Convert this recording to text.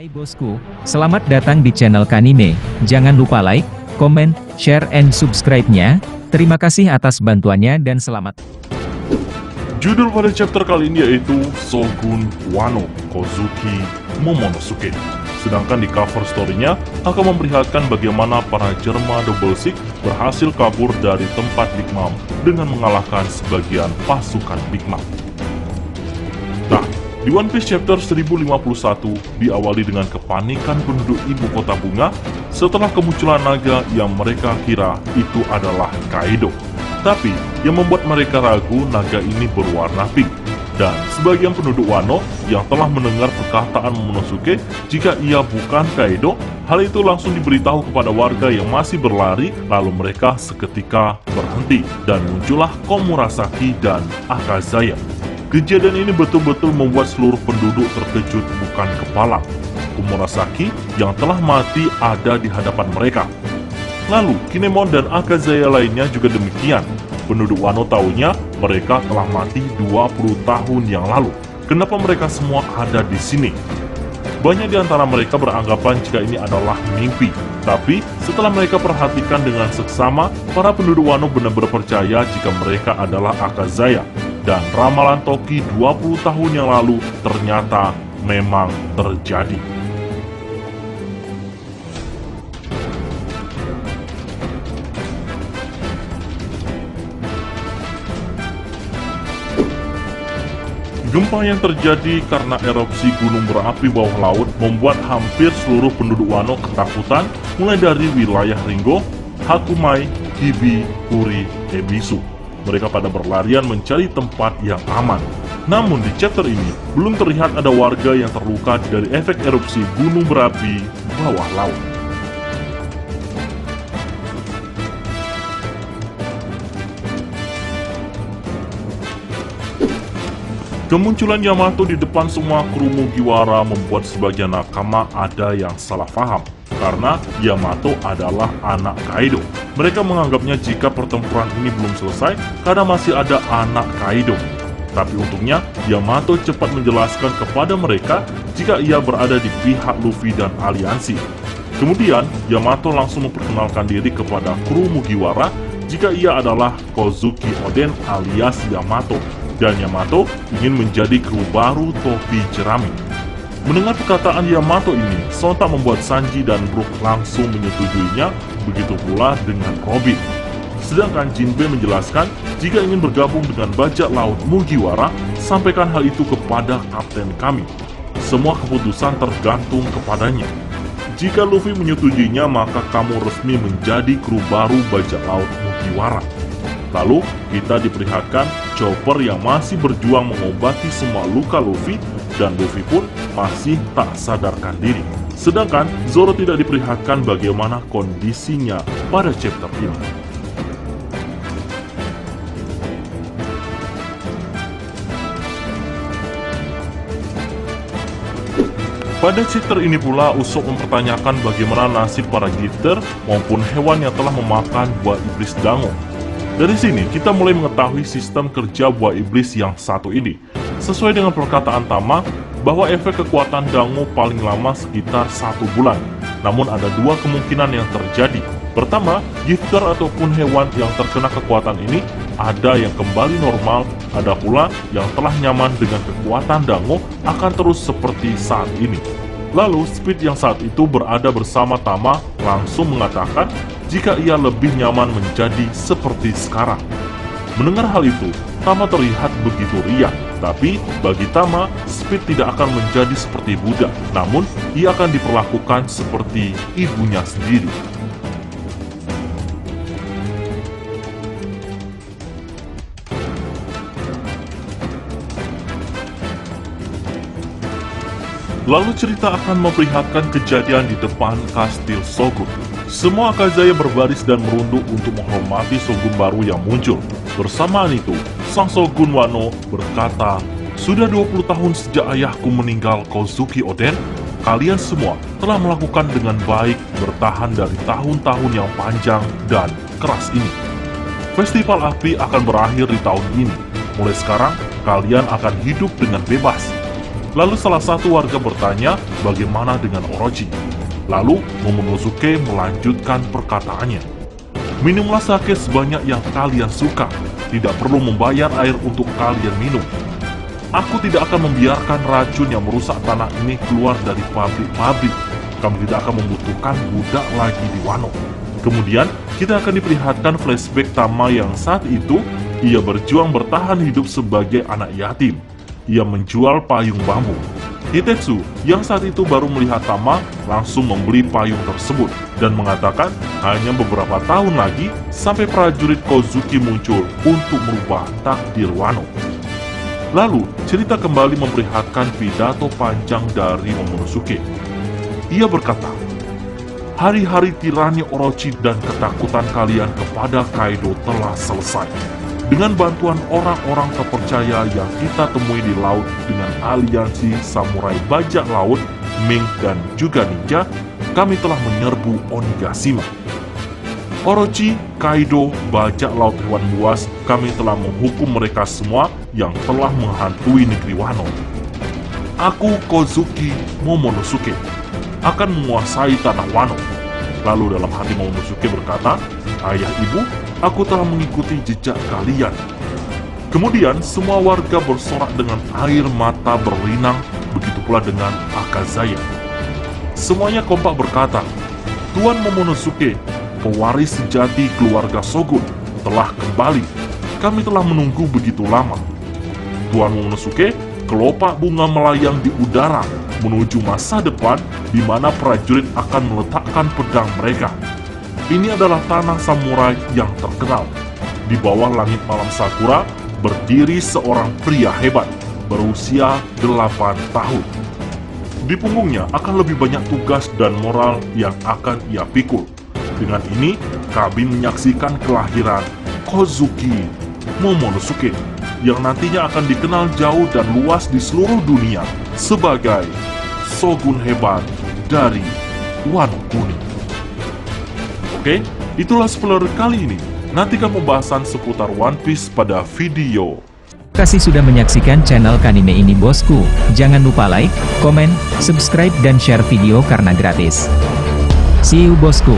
Hai bosku, selamat datang di channel Kanime. Jangan lupa like, comment, share, and subscribe-nya. Terima kasih atas bantuannya dan selamat. Judul pada chapter kali ini yaitu Shogun Wano Kozuki Momonosuke. Sedangkan di cover story-nya akan memperlihatkan bagaimana para Jerma Double Six berhasil kabur dari tempat Big Mom dengan mengalahkan sebagian pasukan Big Mom. Nah, di One Piece chapter 1051 diawali dengan kepanikan penduduk ibu kota bunga setelah kemunculan naga yang mereka kira itu adalah Kaido. Tapi, yang membuat mereka ragu naga ini berwarna pink. Dan sebagian penduduk Wano yang telah mendengar perkataan Momonosuke jika ia bukan Kaido, hal itu langsung diberitahu kepada warga yang masih berlari, lalu mereka seketika berhenti dan muncullah Komurasaki dan Akazaya. Kejadian ini betul-betul membuat seluruh penduduk terkejut bukan kepala. Komurasaki yang telah mati ada di hadapan mereka. Lalu, Kinemon dan Akazaya lainnya juga demikian. Penduduk Wano tahunya mereka telah mati 20 tahun yang lalu. Kenapa mereka semua ada di sini? Banyak di antara mereka beranggapan jika ini adalah mimpi. Tapi, setelah mereka perhatikan dengan seksama, para penduduk Wano benar-benar percaya jika mereka adalah Akazaya. Dan ramalan Toki 20 tahun yang lalu ternyata memang terjadi. Gempa yang terjadi karena erupsi gunung berapi bawah laut membuat hampir seluruh penduduk Wano ketakutan, mulai dari wilayah Ringo, Hakumai, Hibi, Kuri, Ebisu. Mereka pada berlarian mencari tempat yang aman. Namun di chapter ini, belum terlihat ada warga yang terluka dari efek erupsi gunung berapi bawah laut. Kemunculan Yamato di depan semua kru Mugiwara membuat sebagian nakama ada yang salah paham. Karena Yamato adalah anak Kaido. Mereka menganggapnya jika pertempuran ini belum selesai karena masih ada anak Kaido. Tapi untungnya, Yamato cepat menjelaskan kepada mereka jika ia berada di pihak Luffy dan aliansi. Kemudian, Yamato langsung memperkenalkan diri kepada kru Mugiwara jika ia adalah Kozuki Oden alias Yamato. Dan Yamato ingin menjadi kru baru topi jerami. Mendengar perkataan Yamato ini, sontak membuat Sanji dan Brook langsung menyetujuinya, begitu pula dengan Robin. Sedangkan Jinbe menjelaskan, jika ingin bergabung dengan bajak laut Mugiwara, sampaikan hal itu kepada kapten kami. Semua keputusan tergantung kepadanya. Jika Luffy menyetujuinya, maka kamu resmi menjadi kru baru bajak laut Mugiwara. Lalu, kita diperlihatkan Chopper yang masih berjuang mengobati semua luka Luffy, dan Luffy pun masih tak sadarkan diri. Sedangkan, Zoro tidak diperlihatkan bagaimana kondisinya pada chapter ini. Pada chapter ini pula, Usopp mempertanyakan bagaimana nasib para gifter maupun hewan yang telah memakan buah iblis dango. Dari sini, kita mulai mengetahui sistem kerja buah iblis yang satu ini. Sesuai dengan perkataan Tama, bahwa efek kekuatan dango paling lama sekitar 1 bulan. Namun ada 2 kemungkinan yang terjadi. Pertama, gifter ataupun hewan yang terkena kekuatan ini ada yang kembali normal, ada pula yang telah nyaman dengan kekuatan dango akan terus seperti saat ini. Lalu, Speed yang saat itu berada bersama Tama langsung mengatakan jika ia lebih nyaman menjadi seperti sekarang. Mendengar hal itu, Tama terlihat begitu riang. Tapi, bagi Tama, Speed tidak akan menjadi seperti budak. Namun, ia akan diperlakukan seperti ibunya sendiri. Lalu cerita akan memperlihatkan kejadian di depan kastil Shogun. Semua Akazaya berbaris dan merunduk untuk menghormati Shogun baru yang muncul. Bersamaan itu, sang Shogun Wano berkata, "Sudah 20 tahun sejak ayahku meninggal Kozuki Oden, kalian semua telah melakukan dengan baik bertahan dari tahun-tahun yang panjang dan keras ini. Festival api akan berakhir di tahun ini. Mulai sekarang, kalian akan hidup dengan bebas. Lalu salah satu warga bertanya bagaimana dengan Orochi. Lalu Momonosuke melanjutkan perkataannya. Minumlah sake sebanyak yang kalian suka. Tidak perlu membayar air untuk kalian minum. Aku tidak akan membiarkan racun yang merusak tanah ini keluar dari pabrik-pabrik. Kami tidak akan membutuhkan budak lagi di Wano. Kemudian, kita akan diperlihatkan flashback Tama yang saat itu, ia berjuang bertahan hidup sebagai anak yatim. Ia menjual payung bambu. Hitetsu, yang saat itu baru melihat Tama, langsung membeli payung tersebut dan mengatakan hanya beberapa tahun lagi sampai prajurit Kozuki muncul untuk merubah takdir Wano. Lalu, cerita kembali memperlihatkan pidato panjang dari Momonosuke. Ia berkata, "Hari-hari tirani Orochi dan ketakutan kalian kepada Kaido telah selesai. Dengan bantuan orang-orang terpercaya yang kita temui di laut dengan aliansi samurai bajak laut, Ming dan juga ninja, kami telah menyerbu Onigashima. Orochi, Kaido, bajak laut hewan buas, kami telah menghukum mereka semua yang telah menghantui negeri Wano. Aku, Kozuki Momonosuke, akan menguasai tanah Wano." Lalu dalam hati Momonosuke berkata, "Ayah ibu, aku telah mengikuti jejak kalian." Kemudian semua warga bersorak dengan air mata berlinang, begitu pula dengan Akazaya. Semuanya kompak berkata, "Tuan Momonosuke, pewaris sejati keluarga Shogun, telah kembali. Kami telah menunggu begitu lama." Tuan Momonosuke, kelopak bunga melayang di udara menuju masa depan di mana prajurit akan meletakkan pedang mereka. Ini adalah tanah samurai yang terkenal. Di bawah langit malam sakura, berdiri seorang pria hebat, berusia 8 tahun. Di punggungnya akan lebih banyak tugas dan moral yang akan ia pikul. Dengan ini, kami menyaksikan kelahiran Kozuki Momonosuke, yang nantinya akan dikenal jauh dan luas di seluruh dunia sebagai Shogun hebat dari Wano Kuning. Oke, itulah spoiler kali ini. Nantikan pembahasan seputar One Piece pada video. Terima kasih sudah menyaksikan channel Kanime ini bosku. Jangan lupa like, komen, subscribe dan share video karena gratis. See you bosku.